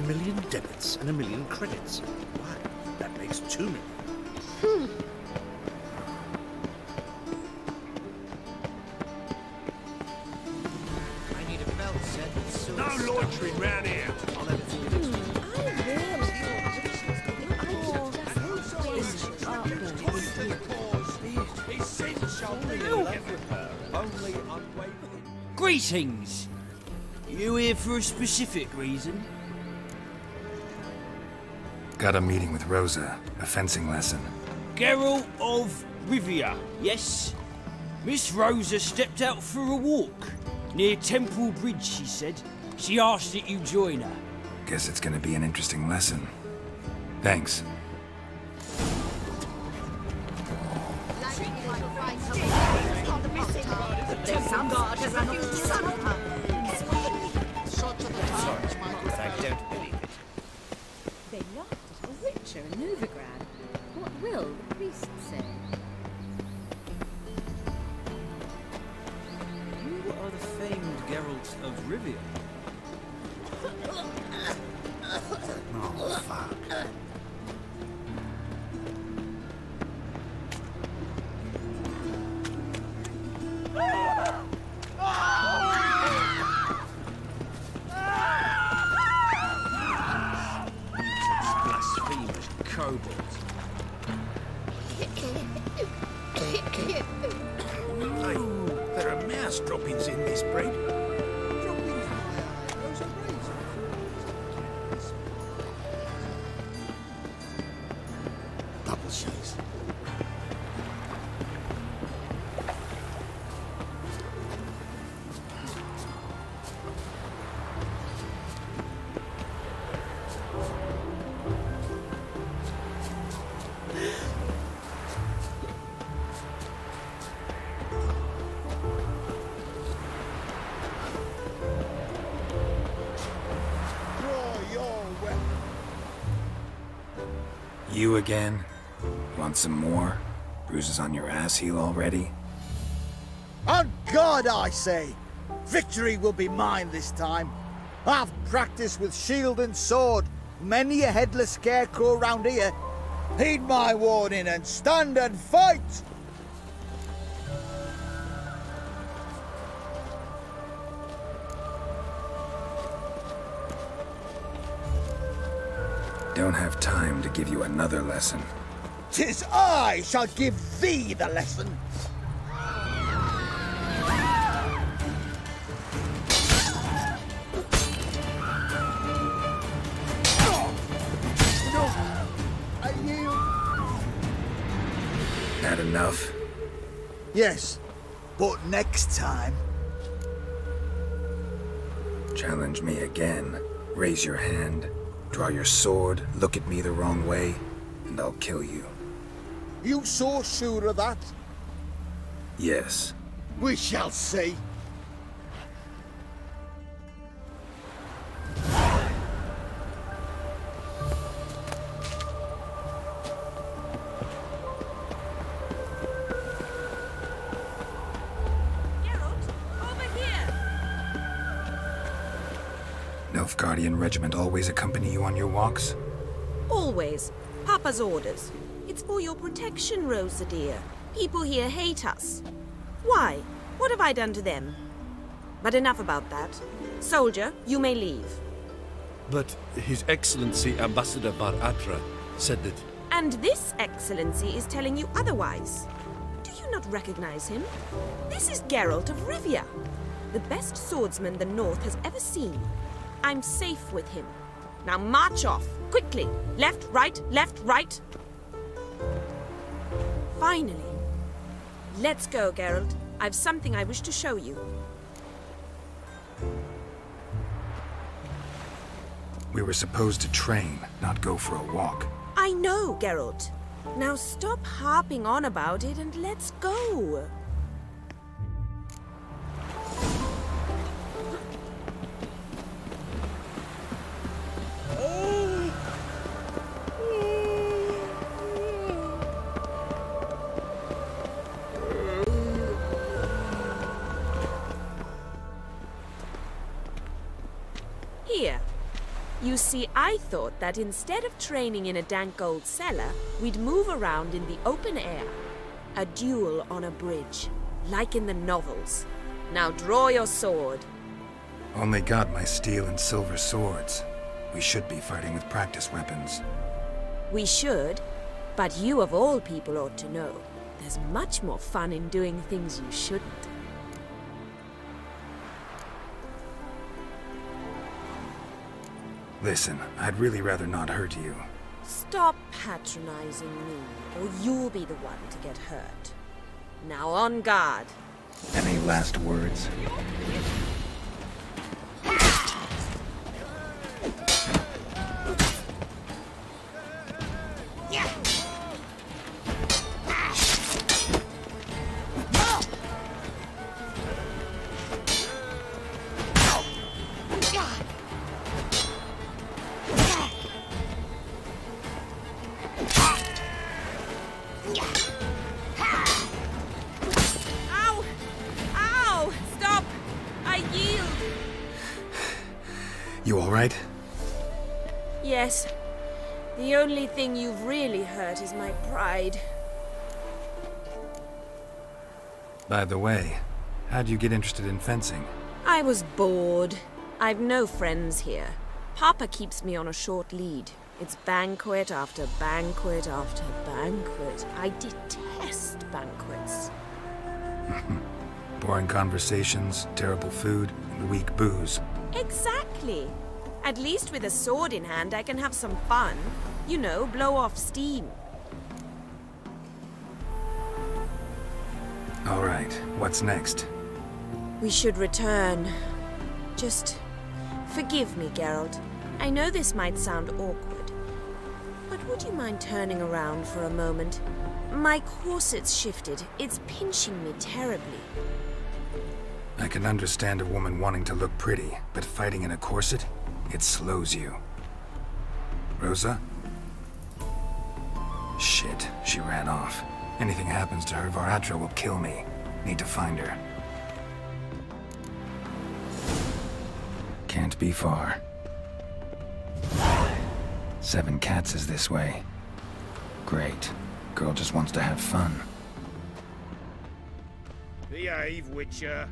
1 million debits and 1 million credits. Wow, that makes 2 million. I need a belt set with swords. No loitering round here. I'll have it for you next week. Greetings! You here for a specific reason? Got a meeting with Rosa, a fencing lesson. Geralt of Rivia, yes? Miss Rosa stepped out for a walk. Near Temple Bridge, she said. She asked that you join her. Guess it's gonna be an interesting lesson. Thanks. They laughed at a Witcher and Novigrad. What will the priest say? You are the famed Geralt of Rivia. Oh, fuck. Blasphemous kobolds. Hey, there are mouse droppings in this bread. Double shows. You again? Want some more? Bruises on your ass heel already? On God, I say! Victory will be mine this time. I've practiced with shield and sword. Many a headless scarecrow round here. Heed my warning and stand and fight! Don't have time to give you another lesson. 'Tis I shall give thee the lesson. No, I yield. Had enough? Yes, but next time. Challenge me again. Raise your hand. Draw your sword, look at me the wrong way, and I'll kill you. You so sure of that? Yes. We shall see. Nilfgaardian regiment always accompany you on your walks? Always. Papa's orders. It's for your protection, Rosa dear. People here hate us. Why? What have I done to them? But enough about that. Soldier, you may leave. But His Excellency Ambassador Bar Atra said that... And this excellency is telling you otherwise. Do you not recognize him? This is Geralt of Rivia, the best swordsman the North has ever seen. I'm safe with him. Now march off, quickly. Left, right, left, right. Finally. Let's go, Geralt. I've something I wish to show you. We were supposed to train, not go for a walk. I know, Geralt. Now stop harping on about it and let's go. You see, I thought that instead of training in a dank old cellar, we'd move around in the open air. A duel on a bridge, like in the novels. Now draw your sword. Only got my steel and silver swords. We should be fighting with practice weapons. We should, but you of all people ought to know. There's much more fun in doing things you shouldn't. Listen, I'd really rather not hurt you. Stop patronizing me, or you'll be the one to get hurt. Now on guard. Any last words? You all right? Yes. The only thing you've really hurt is my pride. By the way, how'd you get interested in fencing? I was bored. I've no friends here. Papa keeps me on a short lead. It's banquet after banquet after banquet. I detest banquets. Boring conversations, terrible food, and weak booze. Exactly. At least with a sword in hand, I can have some fun. You know, blow off steam. All right, what's next? We should return. Just forgive me, Geralt. I know this might sound awkward, but would you mind turning around for a moment? My corset's shifted. It's pinching me terribly. I can understand a woman wanting to look pretty, but fighting in a corset, it slows you. Rosa? Shit, she ran off. Anything happens to her, Varatra will kill me. Need to find her. Can't be far. 7 Cats is this way. Great. Girl just wants to have fun. Behave, Witcher.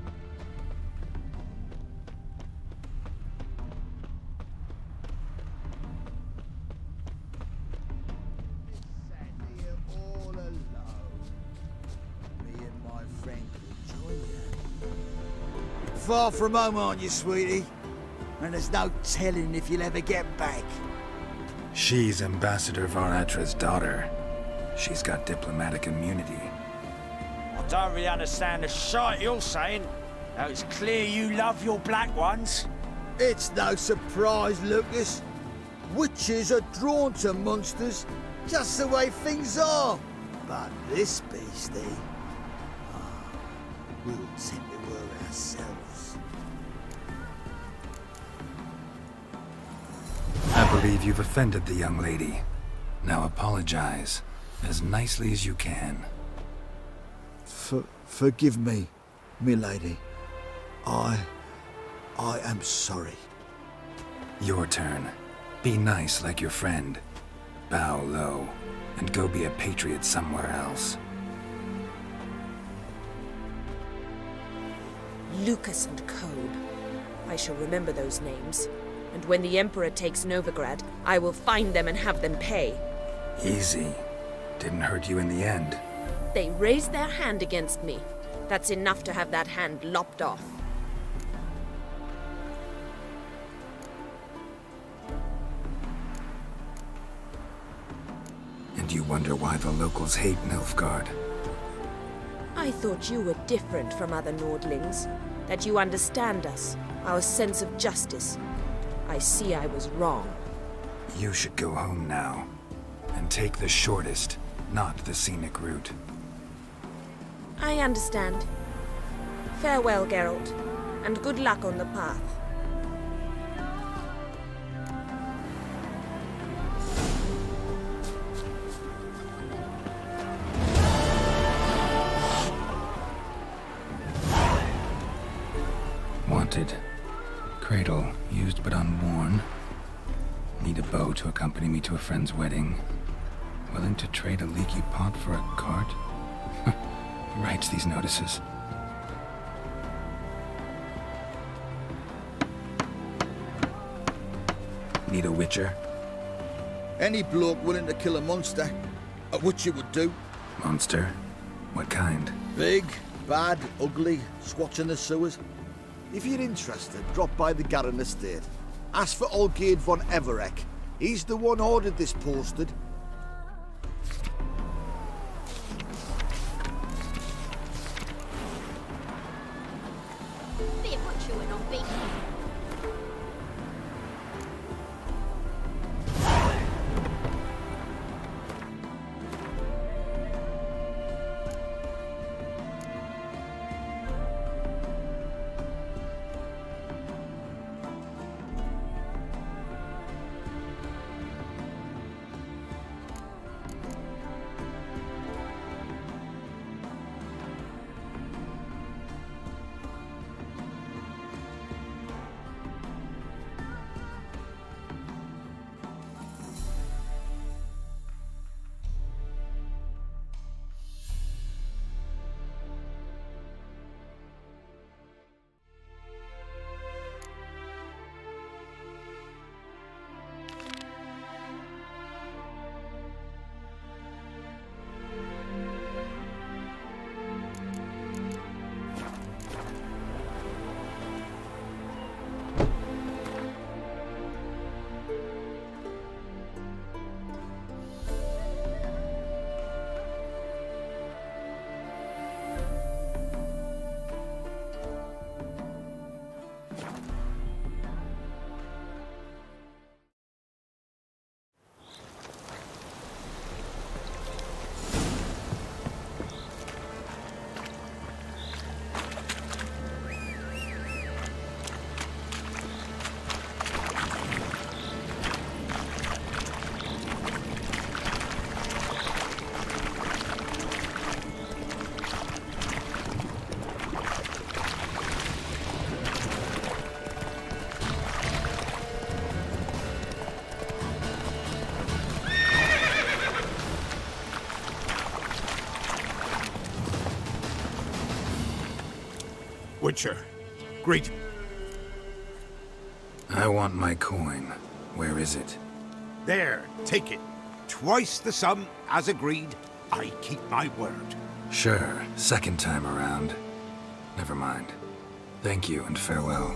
Far from home, aren't you, sweetie? And there's no telling if you'll ever get back. She's Ambassador Varatra's daughter. She's got diplomatic immunity. I don't really understand the shite you're saying. Now it's clear you love your black ones. It's no surprise, Lucas. Witches are drawn to monsters, just the way things are. But this beastie, we'll tend to her ourselves. I believe you've offended the young lady. Now apologize, as nicely as you can. Forgive me, milady. I am sorry. Your turn. Be nice like your friend. Bow low, and go be a patriot somewhere else. Lucas and Kobe. I shall remember those names. And when the Emperor takes Novigrad, I will find them and have them pay. Easy. Didn't hurt you in the end. They raised their hand against me. That's enough to have that hand lopped off. And you wonder why the locals hate Nilfgaard. I thought you were different from other Nordlings. That you understand us, our sense of justice. I see I was wrong. You should go home now. And take the shortest, not the scenic route. I understand. Farewell, Geralt, and good luck on the path. Wanted. Cradle, used but unworn. Need a bow to accompany me to a friend's wedding. Willing to trade a leaky pot for a cart? Who writes these notices? Need a witcher? Any bloke willing to kill a monster, a witcher would do. Monster? What kind? Big, bad, ugly, squatching the sewers. If you're interested, drop by the Garren estate. Ask for Olgierd von Everek. He's the one ordered this posted. Be a butcher when on beat. Witcher, great. I want my coin. Where is it? There, take it. Twice the sum, as agreed. I keep my word. Sure, second time around. Never mind. Thank you and farewell.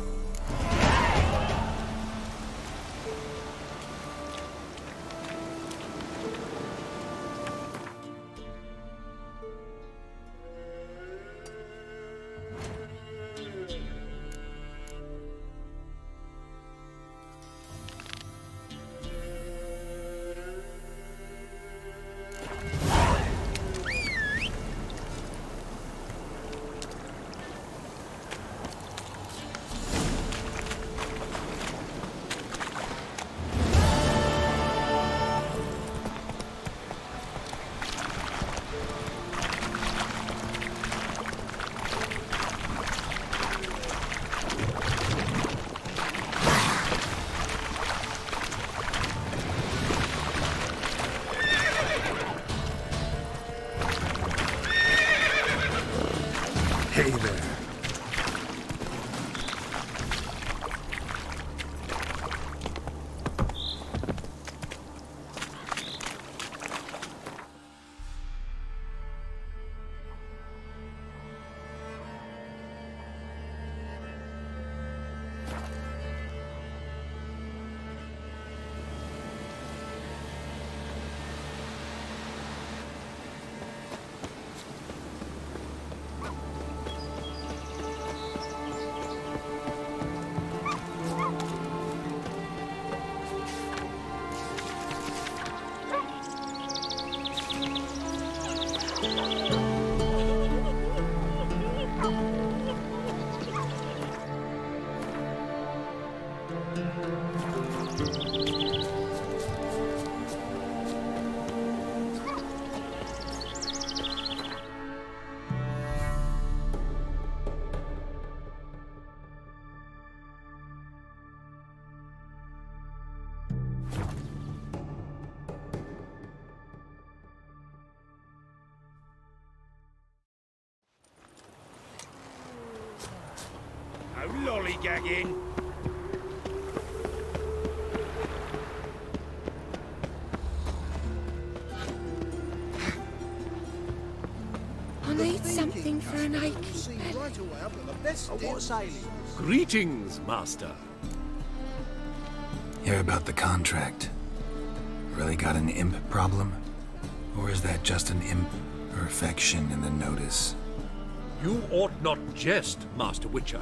Hey there. No lollygagging. I need something for an achy belly. Greetings, Master. Hear about the contract? Really got an imp problem? Or is that just an imperfection in the notice? You ought not jest, Master Witcher.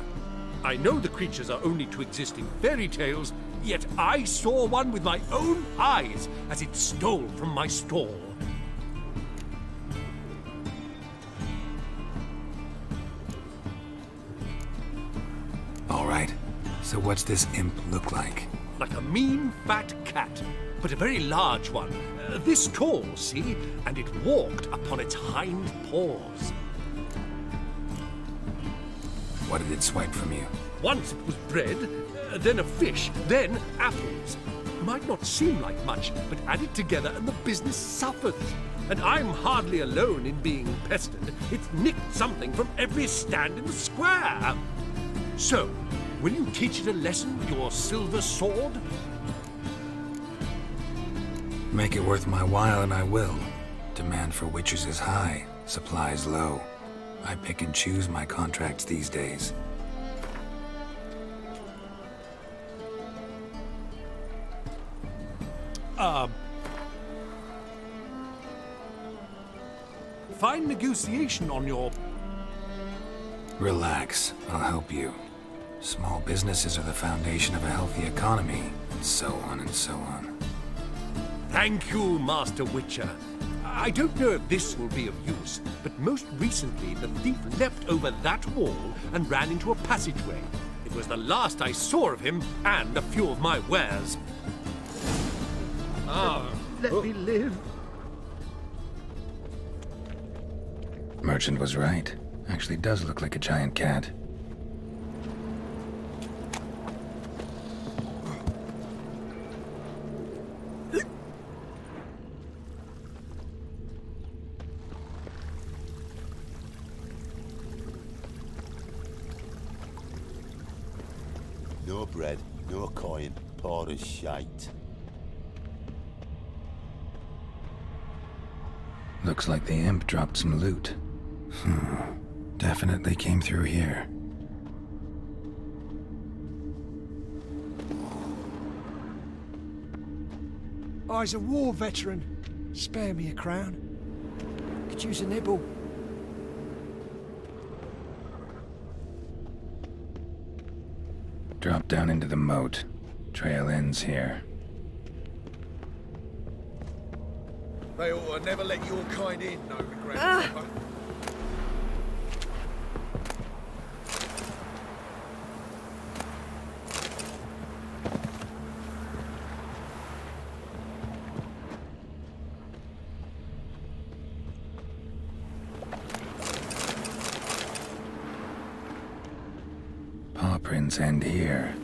I know the creatures are only to exist in fairy tales, yet I saw one with my own eyes as it stole from my stall. All right, so what's this imp look like? Like a mean, fat cat, but a very large one. This tall, see? And it walked upon its hind paws. What did it swipe from you? Once it was bread, then a fish, then apples. Might not seem like much, but add it together and the business suffers. And I'm hardly alone in being pestered. It's nicked something from every stand in the square. So, will you teach it a lesson with your silver sword? Make it worth my while and I will. Demand for witchers is high, supplies low. I pick and choose my contracts these days. Fine negotiation on your... Relax, I'll help you. Small businesses are the foundation of a healthy economy, and so on and so on. Thank you, Master Witcher. I don't know if this will be of use, but most recently the thief leapt over that wall and ran into a passageway. It was the last I saw of him and a few of my wares. Let me live. Merchant was right. Actually does look like a giant cat. No bread, no coin, poor as shite. Looks like the imp dropped some loot. Definitely came through here. I's a war veteran. Spare me a crown. Could use a nibble. Drop down into the moat. Trail ends here. They ought to never let your kind in, no grandpapa. Paw prints end here.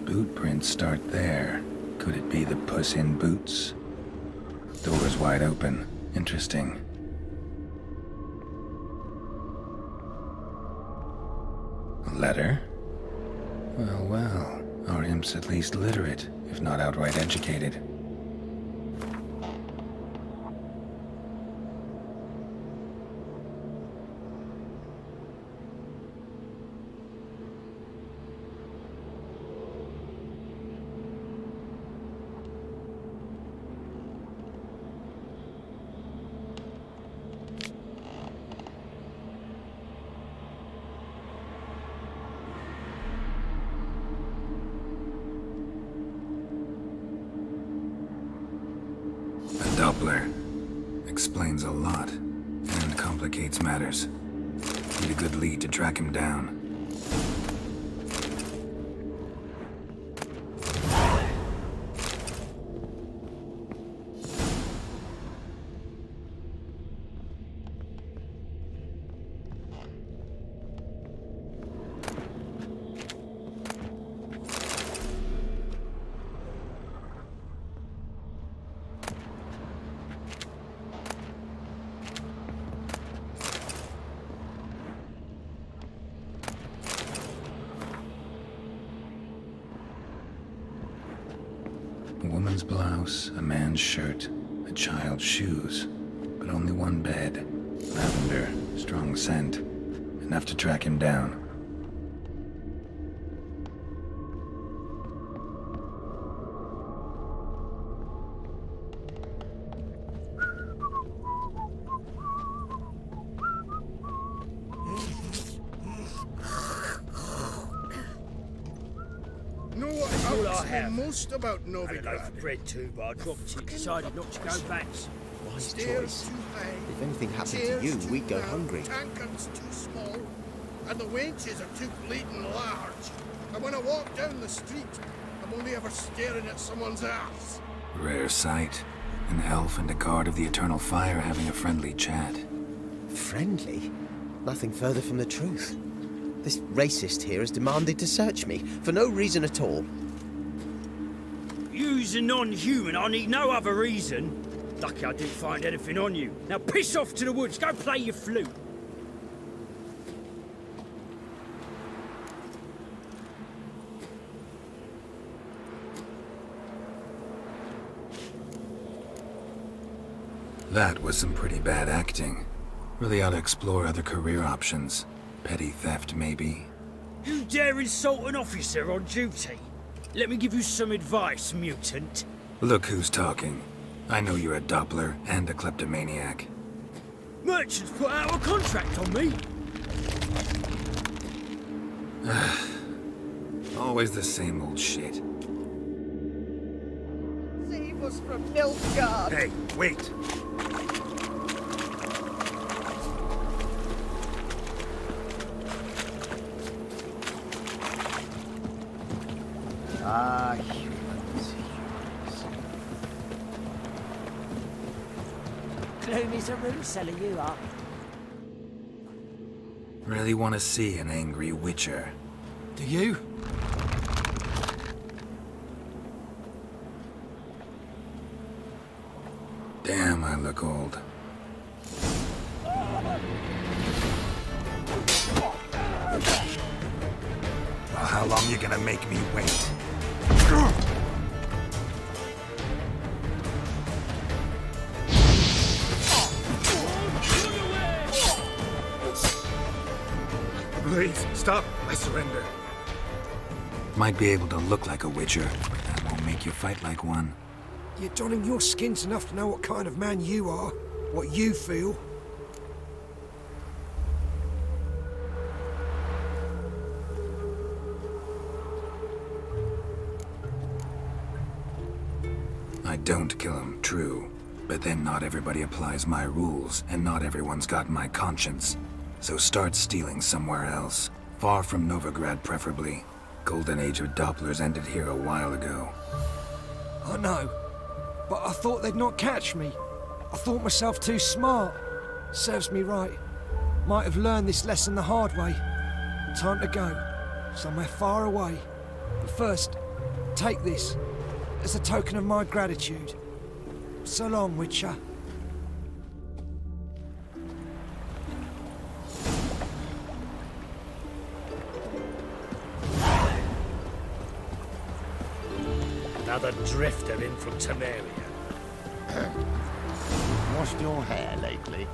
Boot prints start there. Could it be the puss in boots? Door's wide open. Interesting. A letter? Well, well. Our imp's at least literate, if not outright educated. Doppler. Explains a lot, and complicates matters. Need a good lead to track him down. woman's blouse, a man's shirt, a child's shoes, but only one bed. Lavender, strong scent, enough to track him down. Most about Novigrad. I had a loaf of bread too, but I dropped it. Decided not to go back. Wise choice. If anything happened to you, we'd go hungry. Tankards too small, and the wenches are too bleeding large. And when I walk down the street, I'm only ever staring at someone's ass. Rare sight. An elf and a guard of the Eternal Fire having a friendly chat. Friendly? Nothing further from the truth. This racist here has demanded to search me, for no reason at all. You's a non-human, I need no other reason. Lucky I didn't find anything on you. Now piss off to the woods, go play your flute. That was some pretty bad acting. Really ought to explore other career options. Petty theft, maybe. You dare insult an officer on duty? Let me give you some advice, mutant. Look who's talking. I know you're a Doppler and a kleptomaniac. Merchants put out a contract on me. Always the same old shit. Save us from Nilfgaard! Hey, wait! Ah, humans. Gloom is a room seller, you are. Really want to see an angry witcher. Do you? Damn, I look old. Well, how long you gonna make me wait? Please, stop. I surrender. Might be able to look like a witcher, but that won't make you fight like one. You're donning your skins enough to know what kind of man you are, what you feel. I don't kill him, true. But then not everybody applies my rules, and not everyone's got my conscience. So start stealing somewhere else. Far from Novigrad, preferably. Golden age of Dopplers ended here a while ago. I know, but I thought they'd not catch me. I thought myself too smart. Serves me right. Might have learned this lesson the hard way. Time to go. Somewhere far away. But first, take this. As a token of my gratitude. So long, Witcher. Another drifter in from Temeria. Washed your hair lately?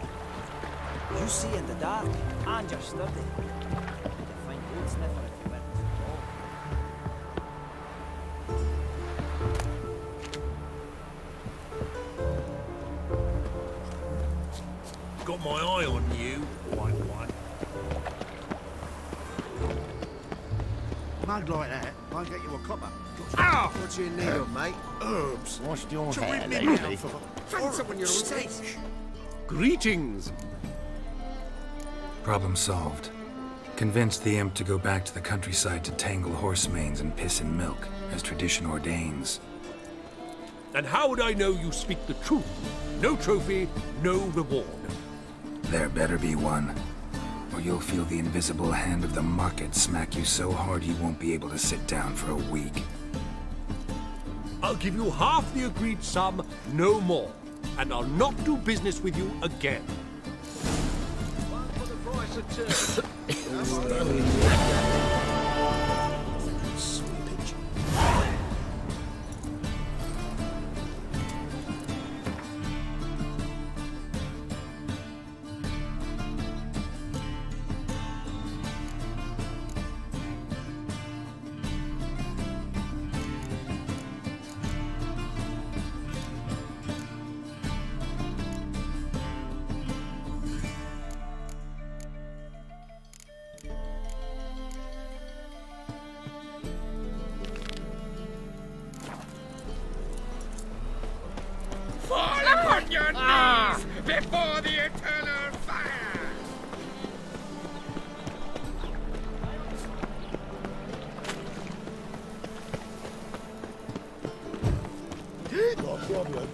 You see in the dark, and you're sturdy. You find good sniffer if you went to Got my eye on you, white. Mug like that, I'll get you a copper. Ow! What do you need of, mate? Herbs. Washed your To hair rid me lately? of Find someone your own age. Greetings. Problem solved. Convinced the imp to go back to the countryside to tangle horse manes and piss in milk, as tradition ordains. And how would I know you speak the truth? No trophy, no reward. There better be one. Or you'll feel the invisible hand of the market smack you so hard you won't be able to sit down for a week. I'll give you half the agreed sum, no more. And I'll not do business with you again. One for the price of two. problem.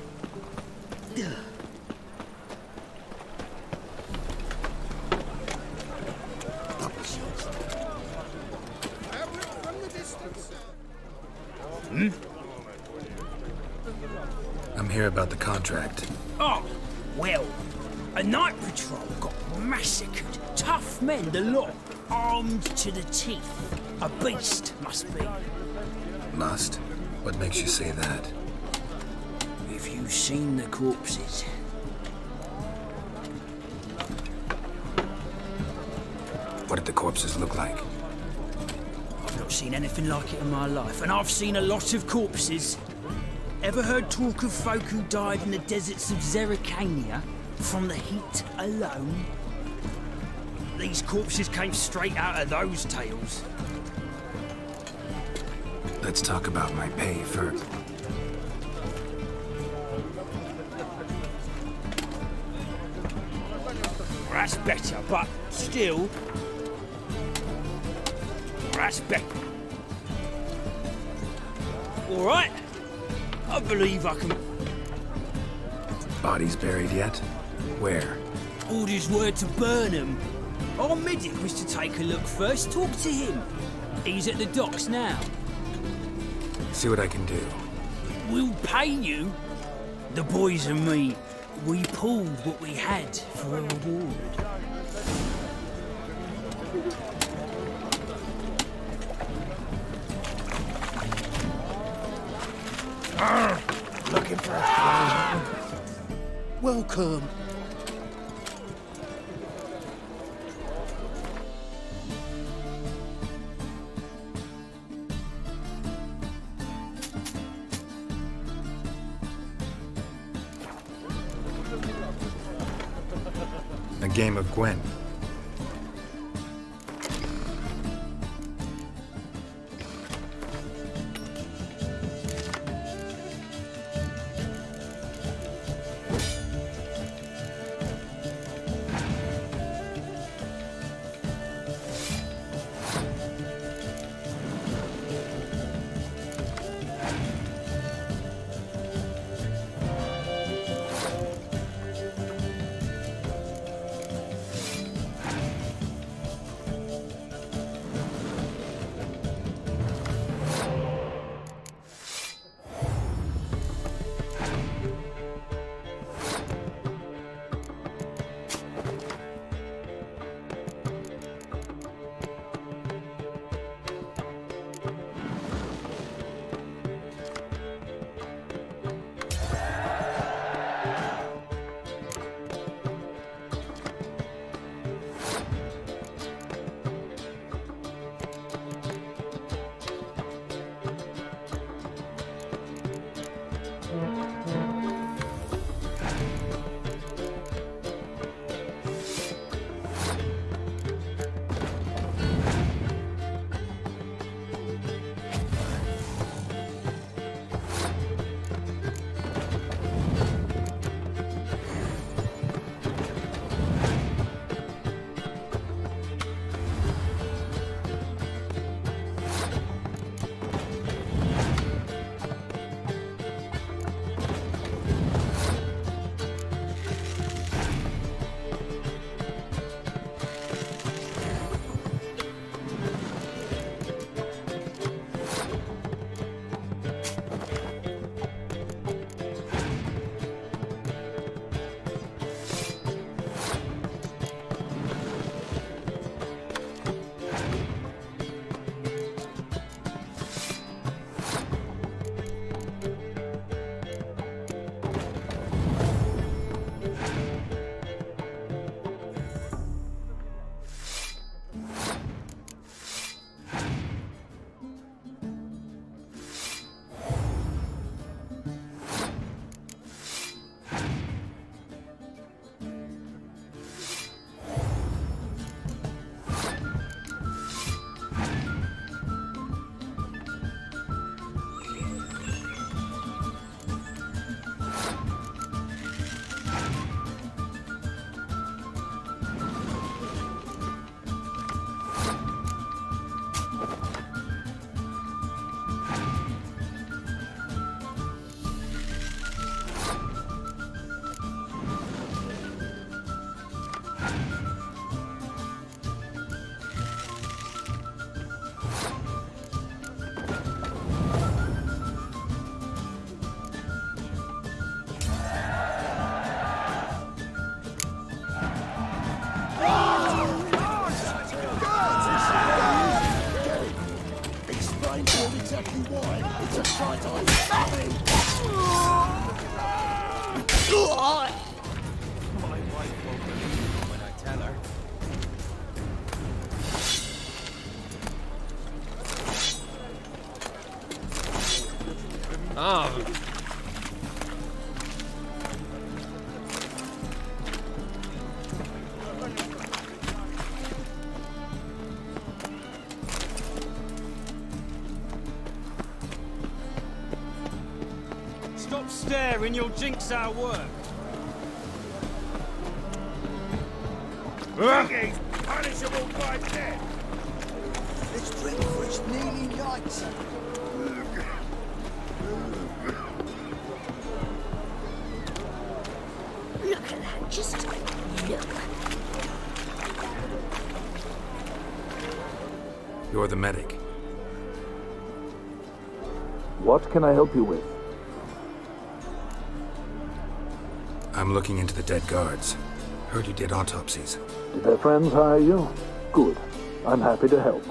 I'm here about the contract. Oh, well, a night patrol got massacred. Tough men, the lot, armed to the teeth. A beast, must be. Must? What makes you say that? If you've seen the corpses. What did the corpses look like? I've not seen anything like it in my life, and I've seen a lot of corpses. Ever heard talk of folk who died in the deserts of Zerrikania from the heat alone? These corpses came straight out of those tales. Let's talk about my pay first. That's better, but still... That's better. All right. I believe I can... Bodies buried yet? Where? Orders were to burn them. Our medic was to take a look first. Talk to him. He's at the docks now. See what I can do. We'll pay you. The boys and me, we pulled what we had for a reward. Looking for a friend. Welcome. A game of Gwen. ain't sure exactly why. It's a sight I My wife won't believe me when I tell her. Ah. Stop staring, you'll jinx our work. He's punishable by death. It's drink for it's nearly night. Look at that, just look. You're the medic. What can I help you with? I'm looking into the dead guards. Heard you did autopsies. Did their friends hire you? Good. I'm happy to help.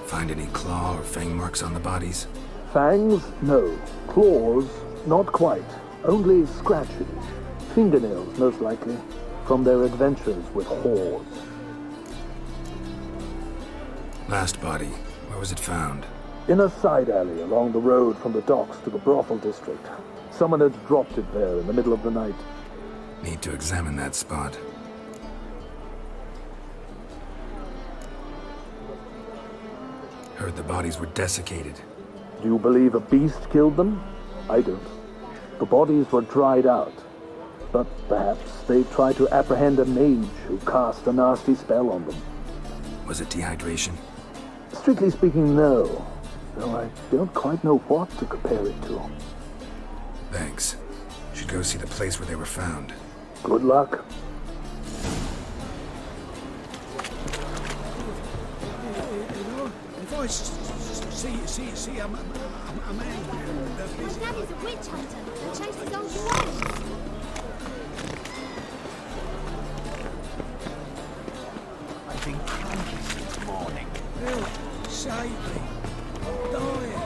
Find any claw or fang marks on the bodies? Fangs? No. Claws? Not quite. Only scratches. Fingernails, most likely. From their adventures with whores. Last body. Where was it found? In a side alley along the road from the docks to the brothel district. Someone had dropped it there in the middle of the night. Need to examine that spot. Heard the bodies were desiccated. Do you believe a beast killed them? I don't. The bodies were dried out. But perhaps they tried to apprehend a mage who cast a nasty spell on them. Was it dehydration? Strictly speaking, no. Though I don't quite know what to compare it to. Thanks. Should go see the place where they were found. Good luck. If I see a man My daddy's a witch hunter and chases old dwarves. I've been cranky since morning. Help, save me. I'm dying.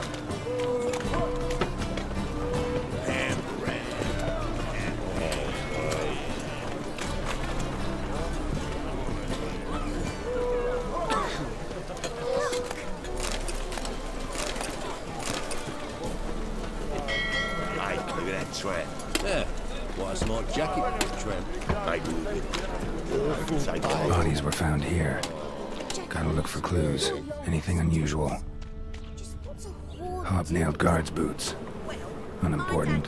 Tramp. Yeah. Why, it's not jacket, tramp. I move it. Bodies were found here. Gotta look for clues. Anything unusual. Hobnailed guards' boots. Unimportant.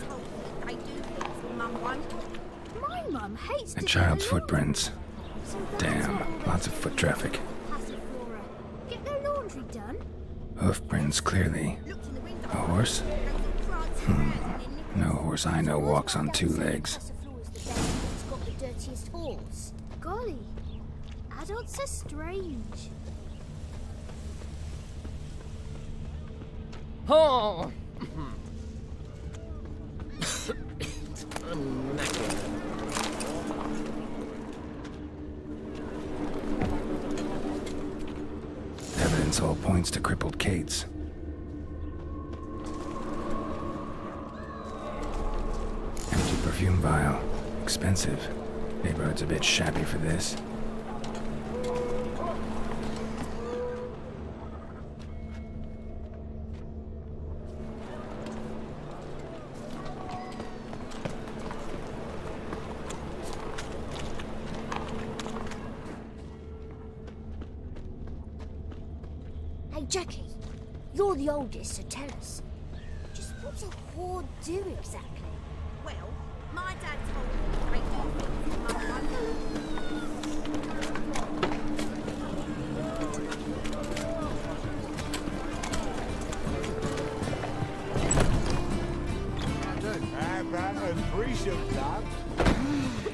My mum hates A child's footprints. Damn, lots of foot traffic. Get their laundry done? Hoof prints, clearly. A horse? No horse I know walks on two legs. It's got the dirtiest horse. Golly, adults are strange. Oh! I'm knackered. Evidence all points to crippled Kate's. Empty perfume vial. Expensive. Neighborhood's a bit shabby for this. Hey, Jackie, you're the oldest, so tell us. Just what's a whore do exactly? Well, my dad told me I do things in my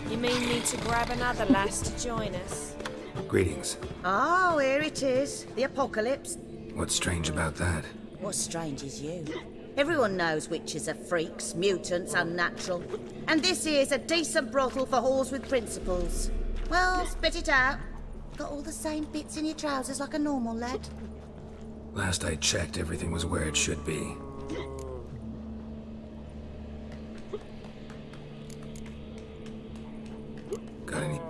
You mean me to grab another lass to join us? Greetings. Oh, here it is. The apocalypse. What's strange about that? What's strange is you. Everyone knows witches are freaks, mutants, unnatural. And this here's a decent brothel for whores with principles. Well, spit it out. Got all the same bits in your trousers like a normal lad? Last I checked, everything was where it should be. Got any?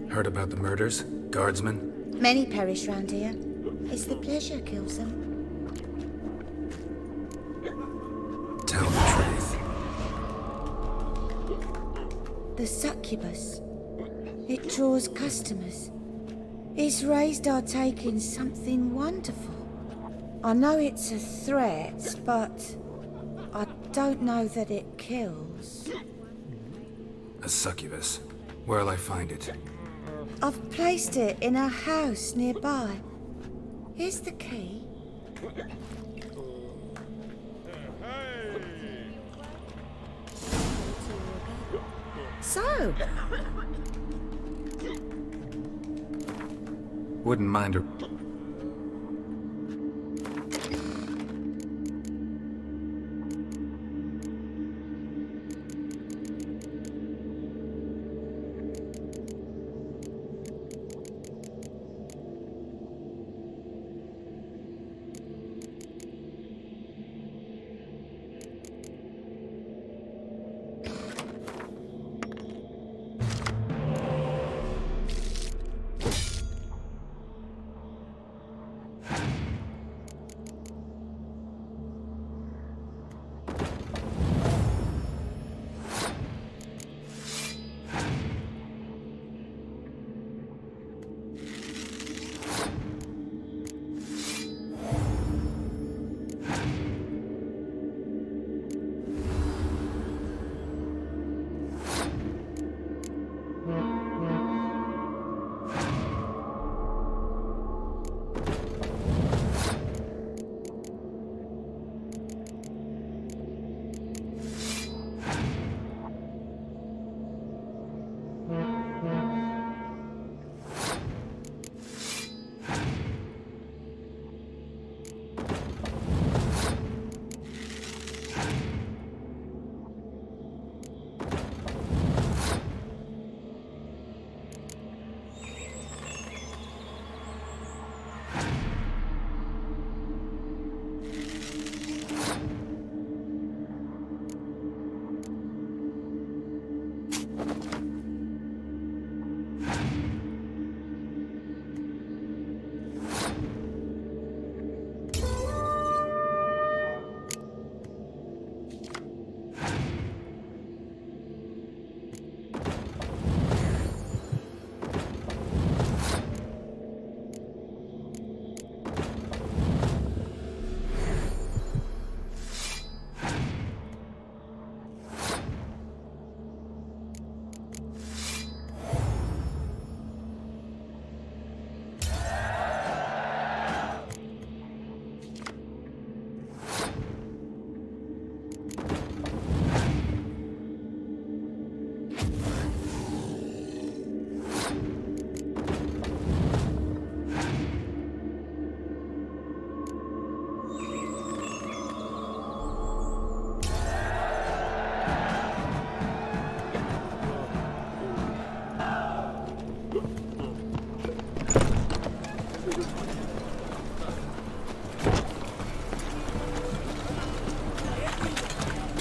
Heard about the murders? Guardsmen? Many perish round here. It's the pleasure kills them. Tell the truth. The succubus. It draws customers. It's raised our take in something wonderful. I know it's a threat, but I don't know that it kills. A succubus. Where'll I find it? I've placed it in a house nearby. Here's the key. So, Wouldn't mind a...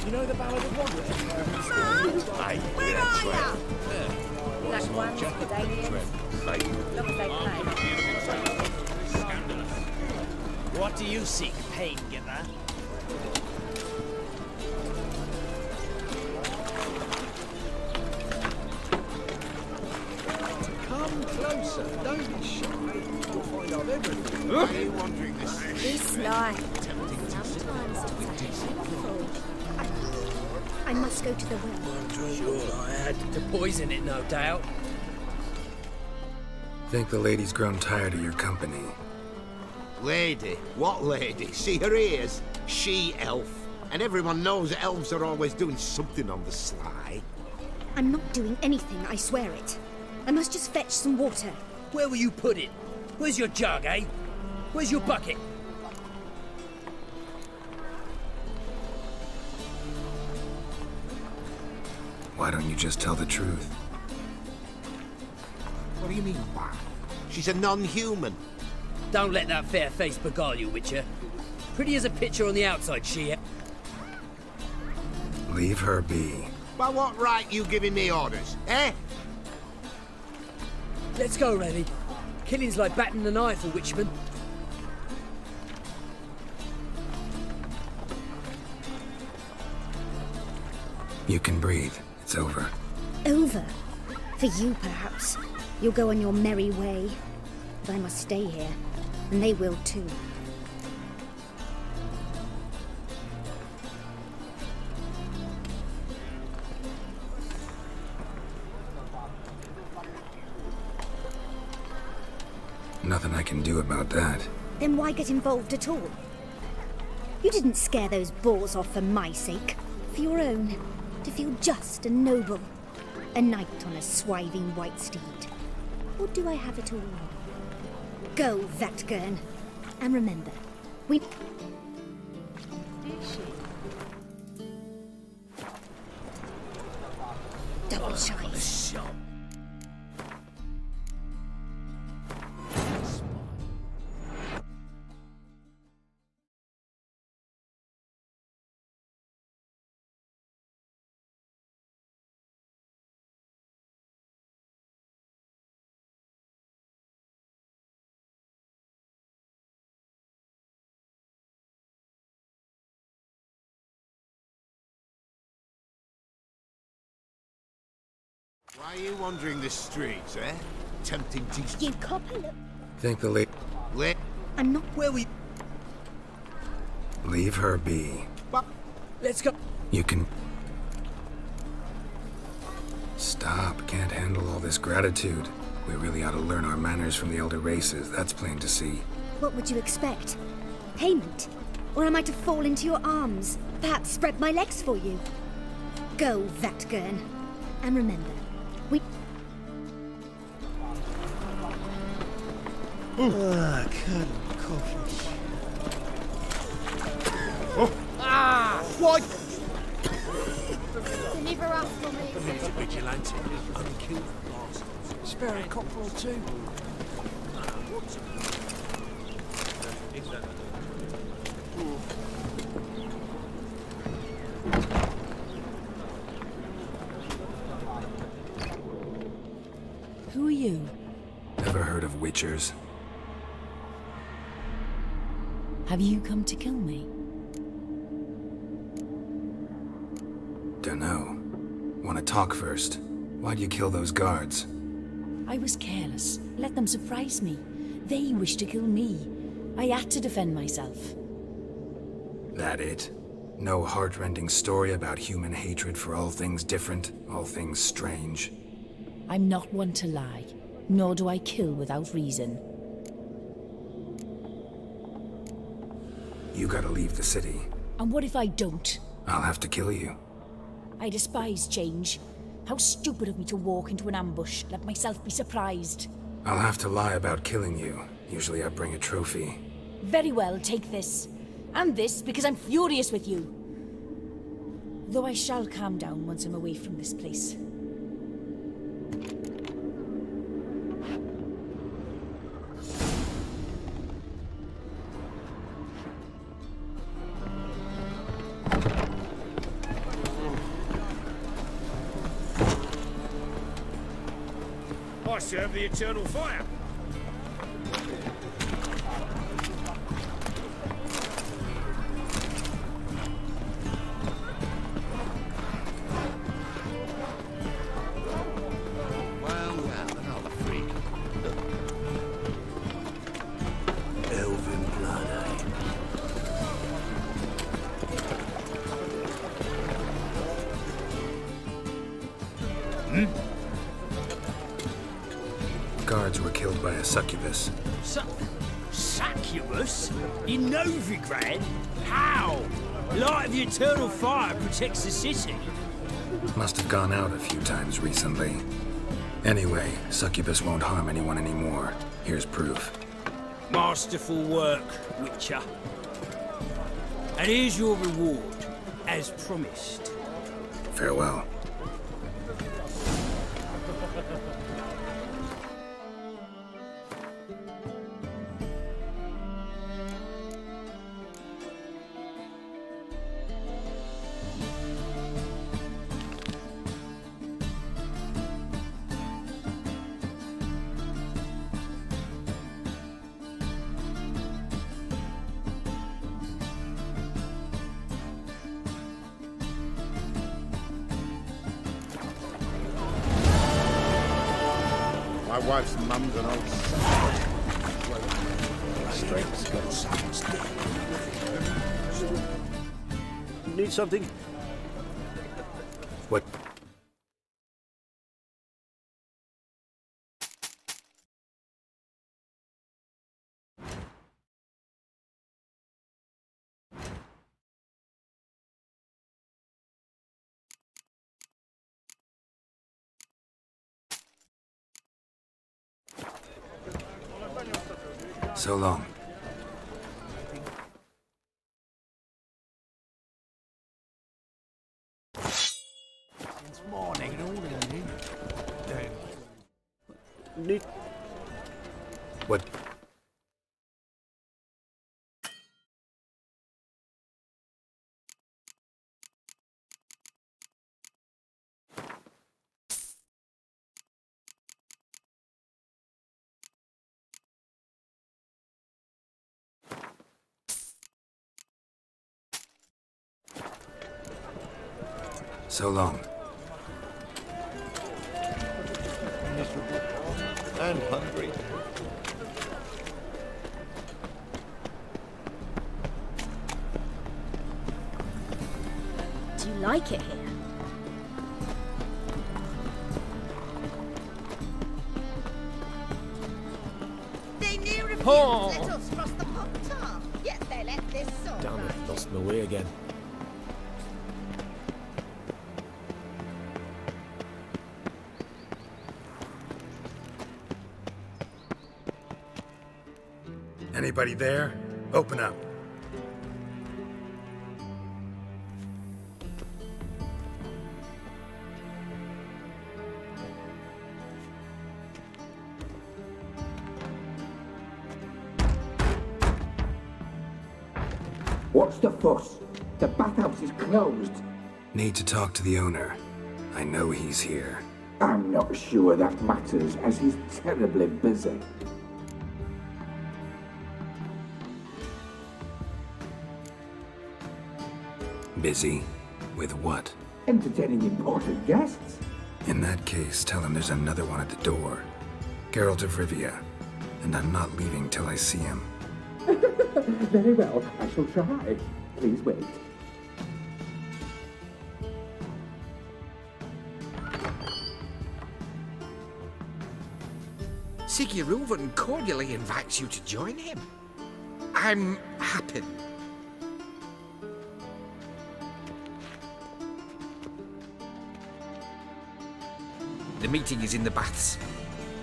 You know the Ballad of Wanderers? Mom! Where are you? Black ones, medallions. Look as they play. What do you seek, pain giver? Come closer, don't be shy. You'll find out everything. Why are you wandering this? This life. Sometimes it's painful. I must go to the well. Sure, I had to poison it, no doubt. Think the lady's grown tired of your company. Lady? What lady? See her ears? She-elf. And everyone knows elves are always doing something on the sly. I'm not doing anything, I swear it. I must just fetch some water. Where will you put it? Where's your jug, eh? Where's your bucket? Why don't you just tell the truth? What do you mean, why? She's a non-human. Don't let that fair face beguile you, Witcher. Pretty as a picture on the outside, she. Leave her be. By what right you giving me orders, eh? Let's go, Revy. Killing's like batting an eye for Witchman. You can breathe. It's over. Over? For you, perhaps. You'll go on your merry way. But I must stay here, and they will too. Nothing I can do about that. Then why get involved at all? You didn't scare those boars off for my sake. For your own. To feel just and noble. A knight on a swiving white steed. Or do I have it all? Go, Vatgern. And remember, we... Double choice. Why are you wandering the streets, eh? Tempting to... You copper look... Think the I'm not where we... Leave her be. Let's go. You can... Stop. Can't handle all this gratitude. We really ought to learn our manners from the elder races. That's plain to see. What would you expect? Payment? Or am I to fall into your arms? Perhaps spread my legs for you? Go, Vatgern. And remember, we... coffee. Oh. Ah! What? Deliver up for me. The music vigilante, unkilled bastards. Spare a copper or two. Who are you? Ever heard of witchers? Have you come to kill me? Dunno. Want to talk first? Why'd you kill those guards? I was careless. Let them surprise me. They wished to kill me. I had to defend myself. That it? No heart-rending story about human hatred for all things different, all things strange? I'm not one to lie, nor do I kill without reason. You gotta leave the city. And what if I don't? I'll have to kill you. I despise change. How stupid of me to walk into an ambush, let myself be surprised. I'll have to lie about killing you. Usually I bring a trophy. Very well, take this. And this, because I'm furious with you. Though I shall calm down once I'm away from this place. I serve the eternal fire. Well, another freak. Elven blood, eh? Guards were killed by a succubus. Succubus? In Novigrad? How? Light of the eternal fire protects the city. Must have gone out a few times recently. Anyway, succubus won't harm anyone anymore. Here's proof. Masterful work, Witcher. And here's your reward, as promised. Farewell. My wife's mum's an old strength's got sounds. Need something? What? So long. It's morning and all in. Need. What? So long. And hungry. Do you like it here? They near refuse Oh. let us cross the hot tar, yet they let this sort Damn ride. it, lost my way again. Anybody there? Open up. What's the fuss? The bathhouse is closed. Need to talk to the owner. I know he's here. I'm not sure that matters, as he's terribly busy. Busy? With what? Entertaining important guests. In that case, tell him there's another one at the door. Geralt of Rivia. And I'm not leaving till I see him. Very well, I shall try. Please wait. Sigi Reuven cordially invites you to join him. I'm happy. The meeting is in the baths.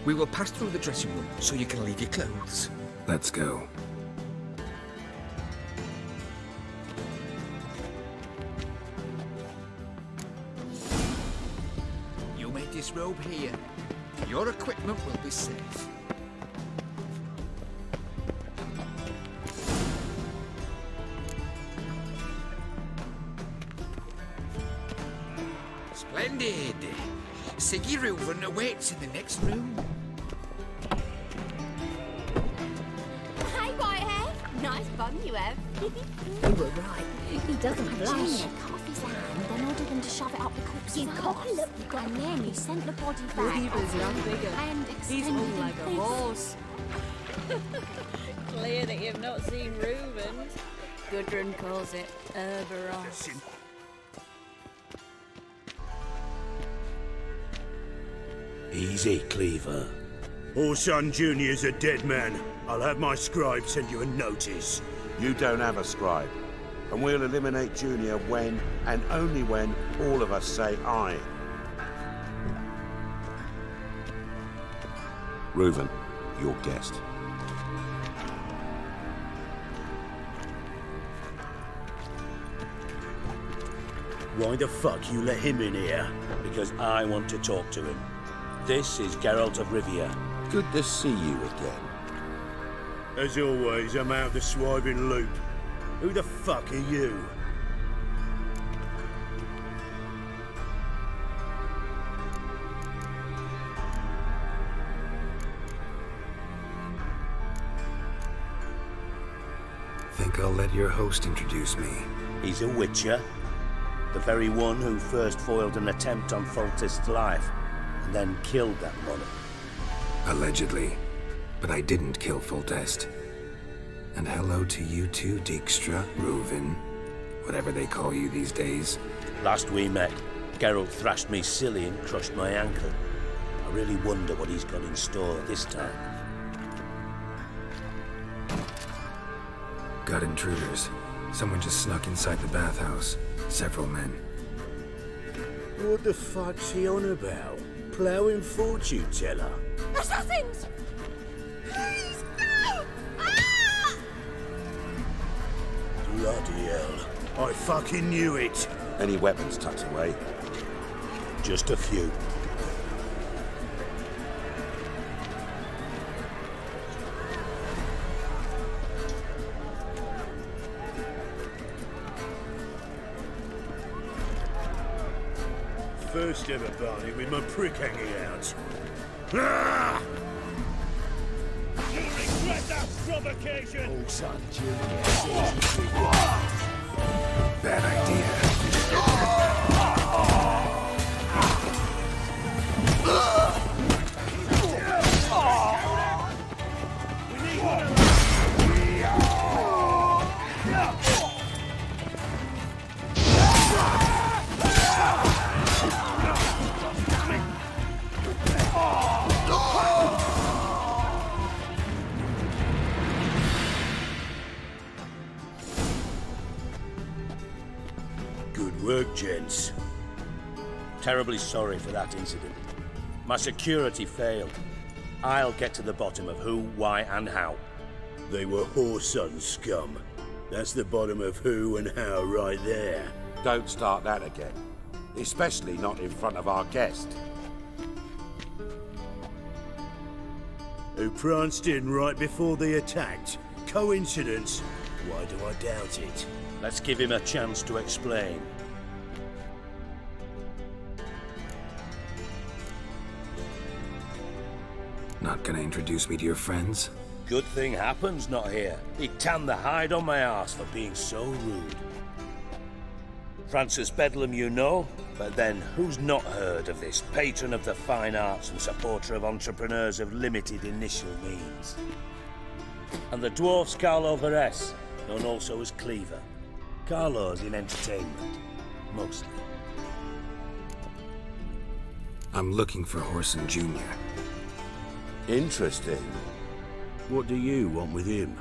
We will pass through the dressing room so you can leave your clothes. Let's go. You may disrobe here. Your equipment will be safe. Splendid! Sigi Reuven awaits in the next room. Hey, Whitehead. Nice bum you have. You were right. He doesn't blush. Junior cut off his hand, then ordered them to shove it up the corpse's You can't look. And then he sent the body back. And He's extended hung like a his- horse. Clear that you've not seen Reuven. Gudrun calls it Herberos. Easy, Cleaver. Orson Jr.'s a dead man. I'll have my scribe send you a notice. You don't have a scribe. And we'll eliminate Junior when, and only when, all of us say aye. Reuven, your guest. Why the fuck you let him in here? Because I want to talk to him. This is Geralt of Rivia. Good to see you again. As always, I'm out the swiving loop. Who the fuck are you? Think I'll let your host introduce me. He's a witcher. The very one who first foiled an attempt on Foltest's life, and then killed that monarch. Allegedly. But I didn't kill Foltest. And hello to you too, Dijkstra, Reuven, whatever they call you these days. Last we met, Geralt thrashed me silly and crushed my ankle. I really wonder what he's got in store this time. Got intruders. Someone just snuck inside the bathhouse. Several men. What the fuck's he on about? Ploughing fortune teller? Assassins! Please, no! Ah! Bloody hell. I fucking knew it. Any weapons tucked away? Just a few. First ever party with my prick hanging out. Ah! You'll regret that provocation! Oh, son, Junior. Bad idea. Good work, gents. Terribly sorry for that incident. My security failed. I'll get to the bottom of who, why, and how. They were whoreson scum. That's the bottom of who and how right there. Don't start that again. Especially not in front of our guest. Who pranced in right before they attacked. Coincidence? Why do I doubt it? Let's give him a chance to explain. Not gonna introduce me to your friends? Good thing Happen's not here. He'd tan the hide on my arse for being so rude. Francis Bedlam you know, but then who's not heard of this patron of the fine arts and supporter of entrepreneurs of limited initial means? And the dwarf's Carlo Veres, known also as Cleaver. Carlo's in entertainment, mostly. I'm looking for Whoreson Jr. Interesting. What do you want with him?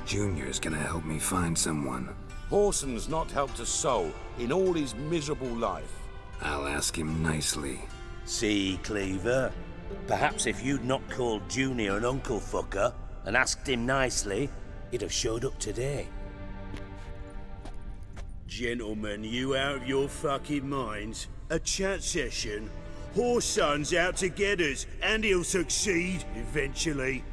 Junior's gonna help me find someone. Whoreson's not helped a soul in all his miserable life. I'll ask him nicely. See, Cleaver? Perhaps if you'd not called Junior an uncle fucker and asked him nicely, he'd have showed up today. Gentlemen, you out of your fucking minds? A chat session? Whoreson's out to get us, and he'll succeed, eventually.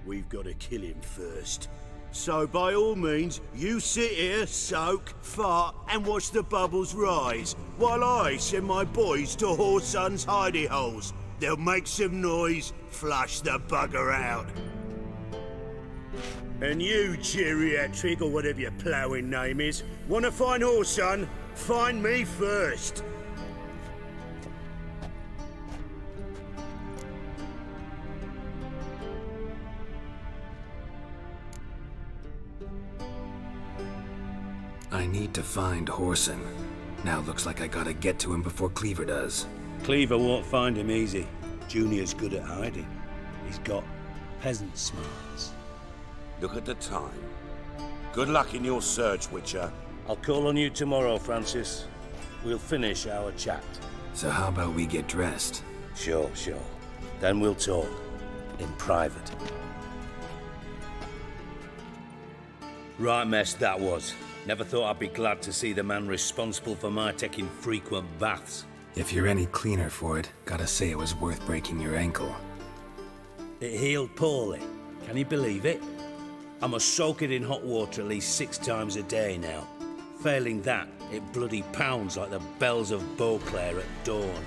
We've got to kill him first. So by all means, you sit here, soak, fart, and watch the bubbles rise, while I send my boys to Whoreson's hidey holes. They'll make some noise, flush the bugger out. And you, geriatric, or whatever your ploughing name is, want to find Whoreson? Find me first. I need to find Whoreson. Now looks like I gotta get to him before Cleaver does. Cleaver won't find him easy. Junior's good at hiding. He's got peasant smarts. Look at the time. Good luck in your search, Witcher. I'll call on you tomorrow, Francis. We'll finish our chat. So how about we get dressed? Sure. Then we'll talk. In private. Right mess that was. Never thought I'd be glad to see the man responsible for my taking frequent baths. If you're any cleaner for it, gotta say it was worth breaking your ankle. It healed poorly. Can you believe it? I must soak it in hot water at least 6 times a day now. Failing that, it bloody pounds like the bells of Beauclair at dawn.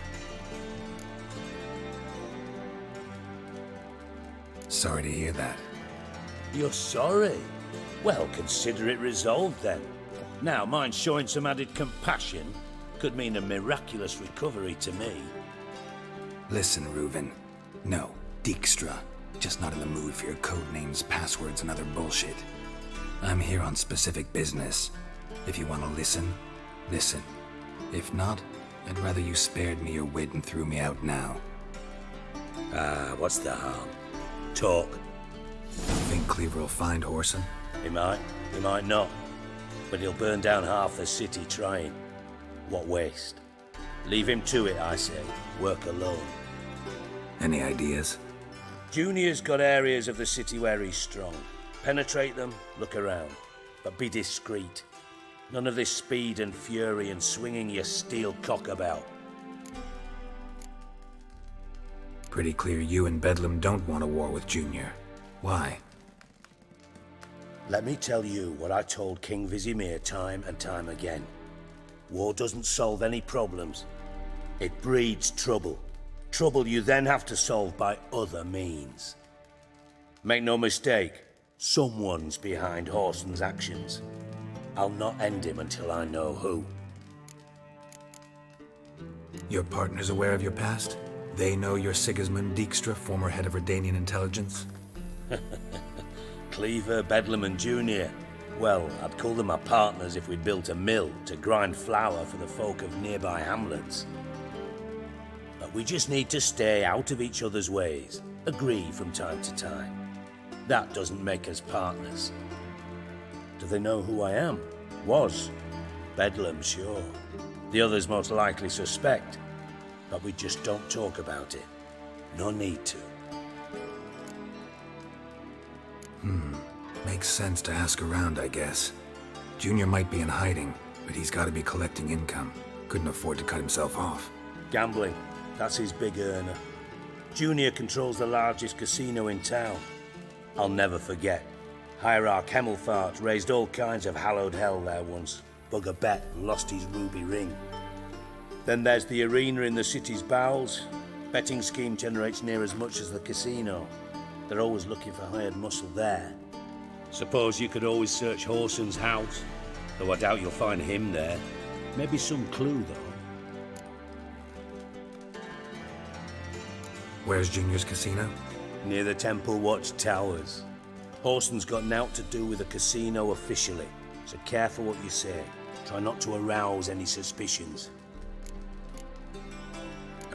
Sorry to hear that. You're sorry? Well, consider it resolved then. Now, mind showing some added compassion? Could mean a miraculous recovery to me. Listen, Reuven. No, Dijkstra. Just not in the mood for your code names, passwords, and other bullshit. I'm here on specific business. If you want to listen, listen. If not, I'd rather you spared me your wit and threw me out now. What's the harm? Talk. Think Cleaver will find Whoreson? He might not. But he'll burn down half the city trying. What waste? Leave him to it, I say. Work alone. Any ideas? Junior's got areas of the city where he's strong. Penetrate them, look around. But be discreet. None of this speed and fury and swinging your steel cock about. Pretty clear you and Bedlam don't want a war with Junior. Why? Let me tell you what I told King Vizimir time and time again. War doesn't solve any problems. It breeds trouble. Trouble you then have to solve by other means. Make no mistake, someone's behind Whoreson's actions. I'll not end him until I know who. Your partner's aware of your past? They know you're Sigismund Dijkstra, former head of Redanian intelligence? Cleaver, Bedlam and Junior. Well, I'd call them my partners if we'd built a mill to grind flour for the folk of nearby hamlets. But we just need to stay out of each other's ways, agree from time to time. That doesn't make us partners. Do they know who I am? Was. Bedlam, sure. The others most likely suspect. But we just don't talk about it. No need to. Makes sense to ask around, I guess. Junior might be in hiding, but he's got to be collecting income. Couldn't afford to cut himself off. Gambling. That's his big earner. Junior controls the largest casino in town. I'll never forget. Hierarch Hemmelfart raised all kinds of hallowed hell there once. Bugger bet and lost his ruby ring. Then there's the arena in the city's bowels. Betting scheme generates near as much as the casino. They're always looking for hired muscle there. Suppose you could always search Whoreson's house, though I doubt you'll find him there. Maybe some clue, though. Where's Junior's casino? Near the Temple Watch Towers. Whoreson's got naught to do with the casino officially, so careful what you say. Try not to arouse any suspicions.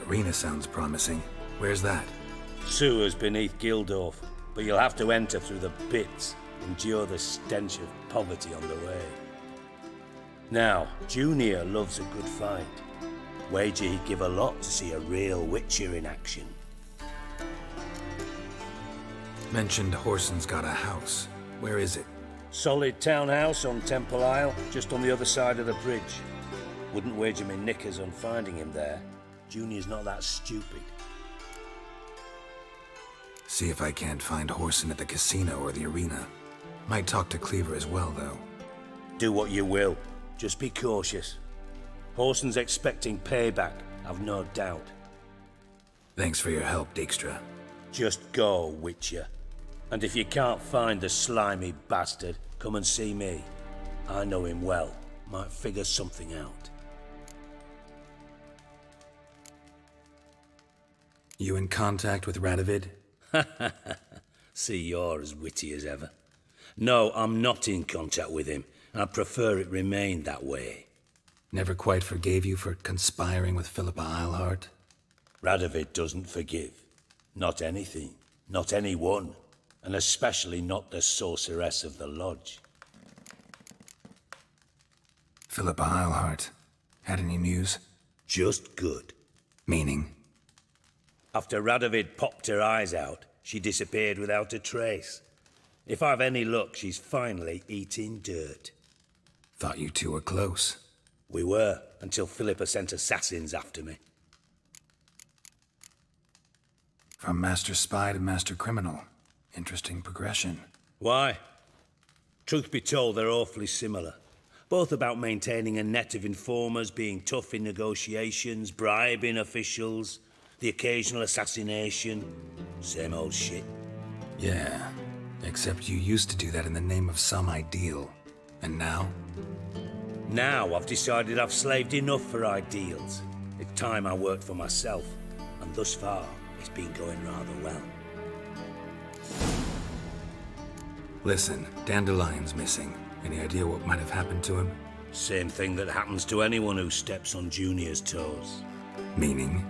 Arena sounds promising. Where's that? Sewers beneath Gildorf, but you'll have to enter through the pits, endure the stench of poverty on the way. Now, Junior loves a good fight. Wager he'd give a lot to see a real Witcher in action. Mentioned Whoreson's got a house. Where is it? Solid townhouse on Temple Isle, just on the other side of the bridge. Wouldn't wager me knickers on finding him there. Junior's not that stupid. See if I can't find Whoreson at the casino or the arena. Might talk to Cleaver as well, though. Do what you will. Just be cautious. Whoreson's expecting payback, I've no doubt. Thanks for your help, Dijkstra. Just go, Witcher. And if you can't find the slimy bastard, come and see me. I know him well. Might figure something out. You in contact with Radovid? See, you're as witty as ever. No, I'm not in contact with him. I prefer it remained that way. Never quite forgave you for conspiring with Philippa Eilhart? Radovid doesn't forgive. Not anything. Not anyone. And especially not the sorceress of the lodge. Philippa Eilhart. Had any news? Just good. Meaning? After Radovid popped her eyes out, she disappeared without a trace. If I've any luck, she's finally eating dirt. Thought you two were close. We were, until Philippa sent assassins after me. From master spy to master criminal. Interesting progression. Why? Truth be told, they're awfully similar. Both about maintaining a net of informers, being tough in negotiations, bribing officials, the occasional assassination. Same old shit. Yeah, except you used to do that in the name of some ideal. And now? Now I've decided I've slaved enough for ideals. It's time I worked for myself, and thus far, it's been going rather well. Listen, Dandelion's missing. Any idea what might have happened to him? Same thing that happens to anyone who steps on Junior's toes. Meaning?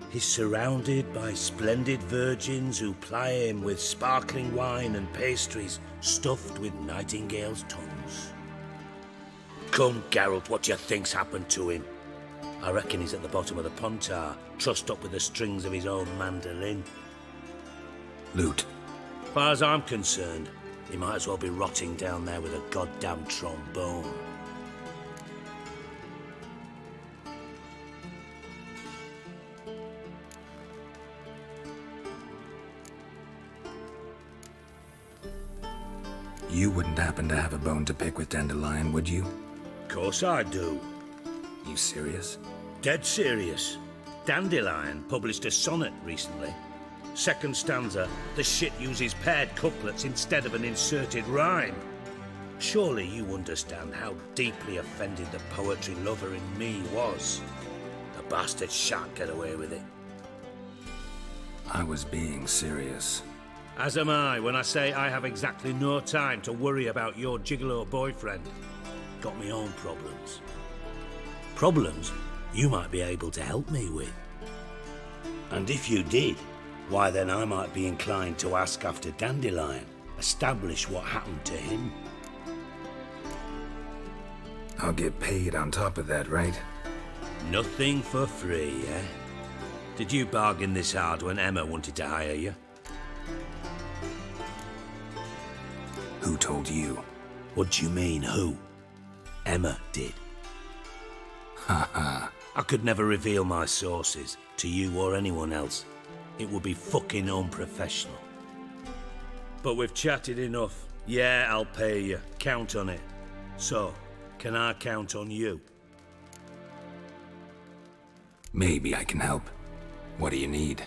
He's surrounded by splendid virgins who ply him with sparkling wine and pastries stuffed with nightingales' tongues. Come, Geralt, what do you think's happened to him? I reckon he's at the bottom of the Pontar, trussed up with the strings of his own mandolin. Loot. As far as I'm concerned, he might as well be rotting down there with a goddamn trombone. You wouldn't happen to have a bone to pick with Dandelion, would you? Of course I do. You serious? Dead serious. Dandelion published a sonnet recently. Second stanza, the shit uses paired couplets instead of an inserted rhyme. Surely you understand how deeply offended the poetry lover in me was. The bastard shan't get away with it. I was being serious. As am I when I say I have exactly no time to worry about your gigolo boyfriend. Got me own problems. Problems you might be able to help me with. And if you did, why then I might be inclined to ask after Dandelion, establish what happened to him. I'll get paid on top of that, right? Nothing for free, eh? Did you bargain this hard when Emma wanted to hire you? Who told you? What do you mean, who? Emma did. Haha. I could never reveal my sources to you or anyone else. It would be fucking unprofessional. But we've chatted enough. Yeah, I'll pay you. Count on it. So, can I count on you? Maybe I can help. What do you need?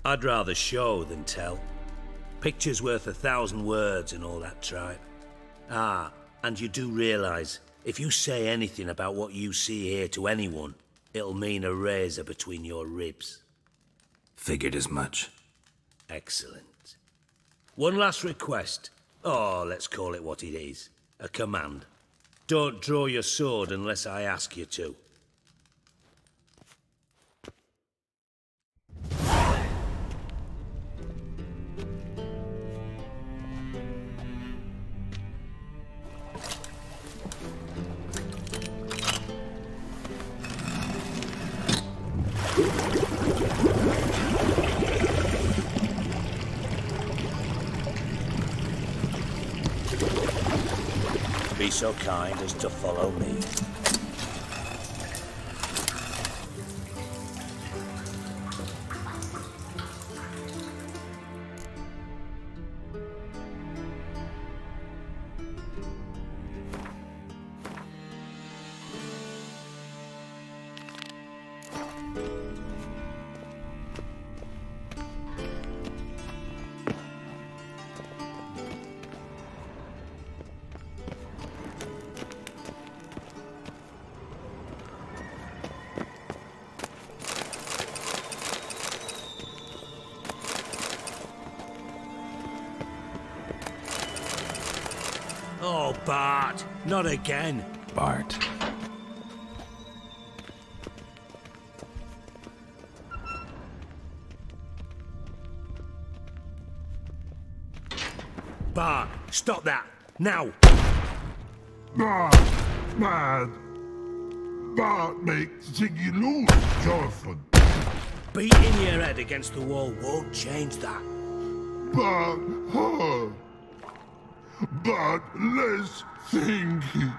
I'd rather show than tell. Picture's worth 1,000 words and all that tripe. Ah, and you do realise, if you say anything about what you see here to anyone, it'll mean a razor between your ribs. Figured as much. Excellent. One last request. Oh, let's call it what it is. A command. Don't draw your sword unless I ask you to. Be so kind as to follow me. Oh, Bart, not again. Bart. Bart, stop that, now. Bart, mad. Bart makes Sigi Reuven joyful. Beating your head against the wall won't change that. Bart, huh? But less thinky.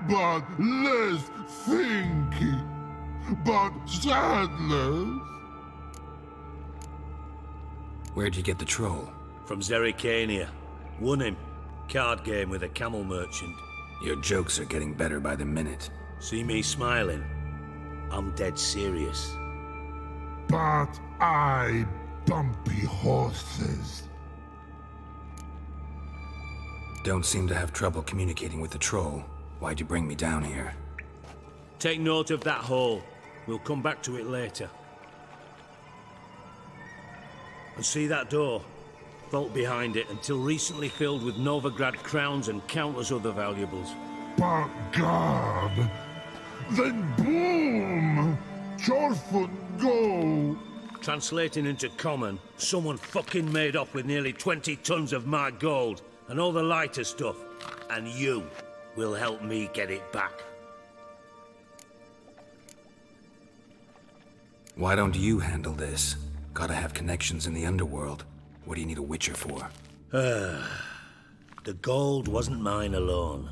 But less thinky. But sadness. Where'd you get the troll? From Zerrikania. Won him. Card game with a camel merchant. Your jokes are getting better by the minute. See me smiling? I'm dead serious. But I bumpy horses. Don't seem to have trouble communicating with the troll. Why'd you bring me down here? Take note of that hole. We'll come back to it later. And see that door? Vault behind it, until recently filled with Novigrad crowns and countless other valuables. But God! Then boom! Chorfoot go! Translating into common, someone fucking made off with nearly 20 tons of my gold, and all the lighter stuff. And you will help me get it back. Why don't you handle this? Gotta have connections in the underworld. What do you need a Witcher for? The gold wasn't mine alone.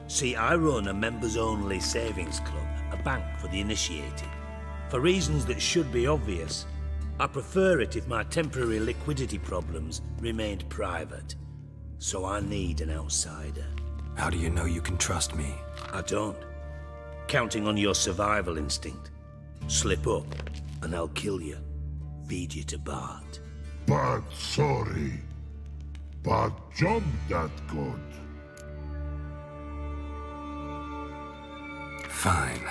See, I run a members-only savings club, a bank for the initiated. For reasons that should be obvious, I prefer it if my temporary liquidity problems remained private. So I need an outsider. How do you know you can trust me? I don't. Counting on your survival instinct. Slip up, and I'll kill you. Feed you to Bart. But sorry. But job that good. Fine.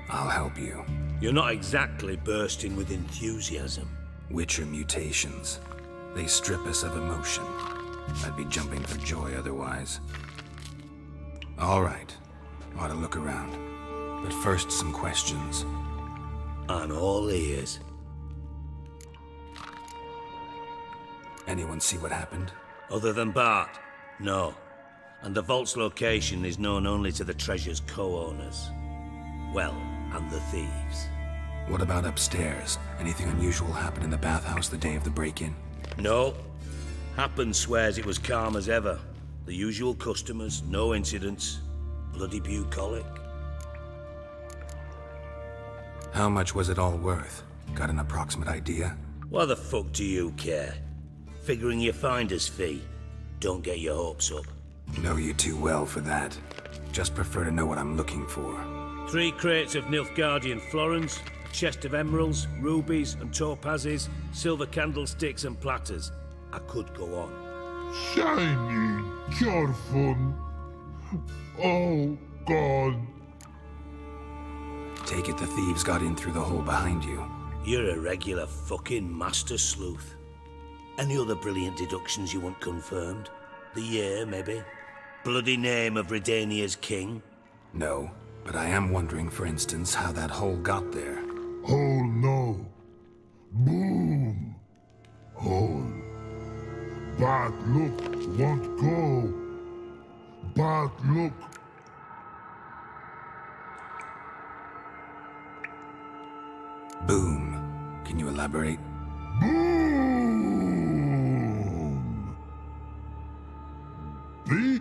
I'll help you. You're not exactly bursting with enthusiasm. Witcher mutations. They strip us of emotion. I'd be jumping for joy otherwise. All right. Ought to look around. But first, some questions. I'm all ears. Anyone see what happened? Other than Bart? No. And the vault's location is known only to the treasure's co-owners. Well, and the thieves. What about upstairs? Anything unusual happen in the bathhouse the day of the break-in? No. Happen swears it was calm as ever. The usual customers, no incidents. Bloody bucolic. How much was it all worth? Got an approximate idea? Why the fuck do you care? Figuring your finder's fee. Don't get your hopes up. Know you too well for that. Just prefer to know what I'm looking for. 3 crates of Nilfgaardian florins, a chest of emeralds, rubies and topazes, silver candlesticks and platters. I could go on. Shiny, careful. Oh, God. Take it the thieves got in through the hole behind you. You're a regular fucking master sleuth. Any other brilliant deductions you want confirmed? The year, maybe? Bloody name of Redania's king? No, but I am wondering, for instance, how that hole got there. Hole no. Boom. Hole. But look, won't go. But look. Boom. Can you elaborate? Boom.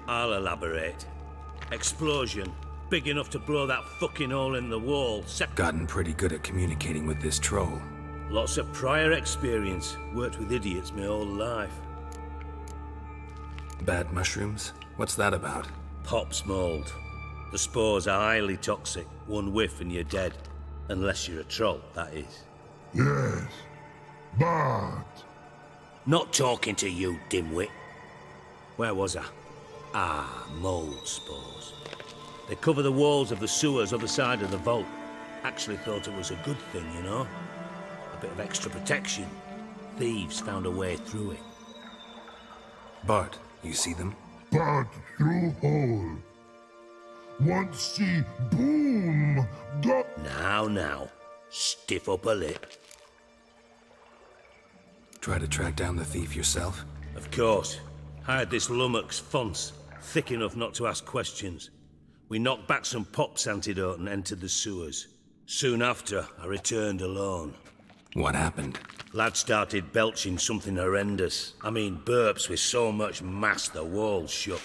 I'll elaborate. Explosion. Big enough to blow that fucking hole in the wall. Gotten pretty good at communicating with this troll. Lots of prior experience. Worked with idiots my whole life. Bad mushrooms? What's that about? Pops mold. The spores are highly toxic. One whiff and you're dead. Unless you're a troll, that is. Yes, but... Not talking to you, dimwit. Where was I? Ah, mold spores. They cover the walls of the sewers other side of the vault. Actually thought it was a good thing, you know? A bit of extra protection. Thieves found a way through it. Bart, you see them? But through hole. Want see boom, go... Now. Stiff up a lip. Try to track down the thief yourself? Of course. Hired this lummox Fons, thick enough not to ask questions. We knocked back some Pop's antidote and entered the sewers. Soon after, I returned alone. What happened? Lad started belching something horrendous. I mean, burps with so much mass the walls shook.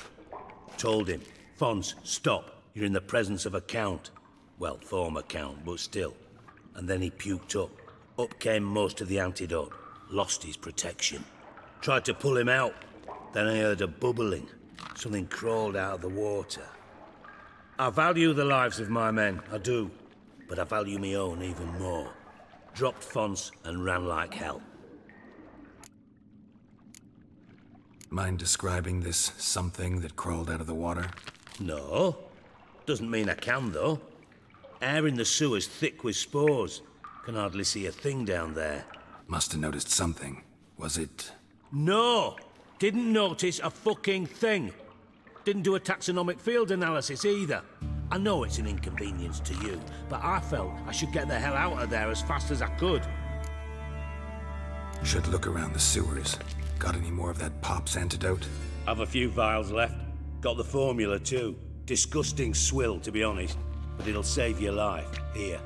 Told him, Fons, stop. You're in the presence of a count. Well, former count, but still. And then he puked up. Up came most of the antidote. Lost his protection. Tried to pull him out. Then I heard a bubbling. Something crawled out of the water. I value the lives of my men, I do. But I value my own even more. Dropped Fons and ran like hell. Mind describing this something that crawled out of the water? No. Doesn't mean I can, though. Air in the sewer's thick with spores. Can hardly see a thing down there. Must have noticed something. Was it... No! Didn't notice a fucking thing. Didn't do a taxonomic field analysis either. I know it's an inconvenience to you, but I felt I should get the hell out of there as fast as I could. Should look around the sewers. Got any more of that Pop's antidote? Have a few vials left. Got the formula too. Disgusting swill, to be honest. But it'll save your life. Here.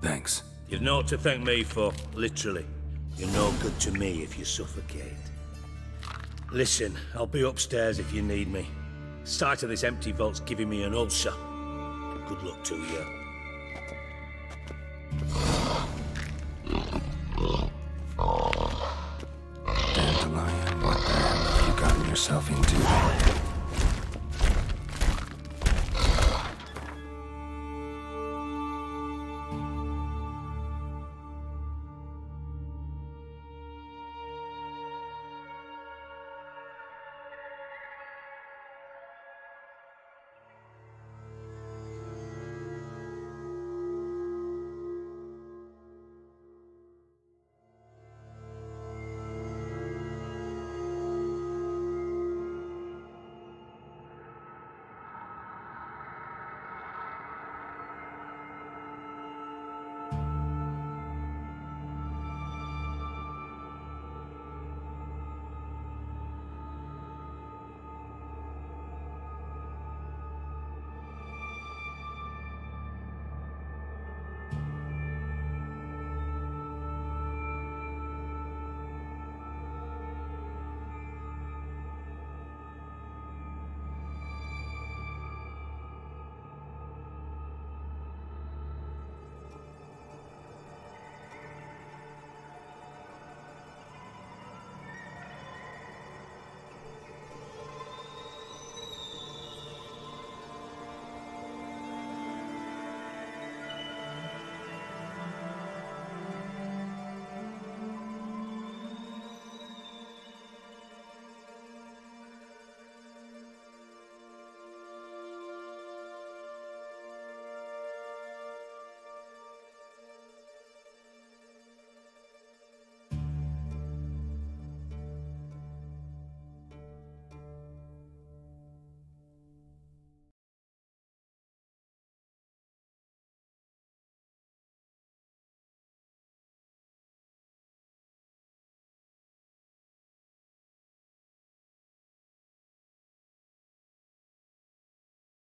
Thanks. You've naught to thank me for, literally. You're no good to me if you suffocate. Listen, I'll be upstairs if you need me. Sight of this empty vault's giving me an ulcer. Good luck to you. Dandelion, what the hell have you gotten yourself into?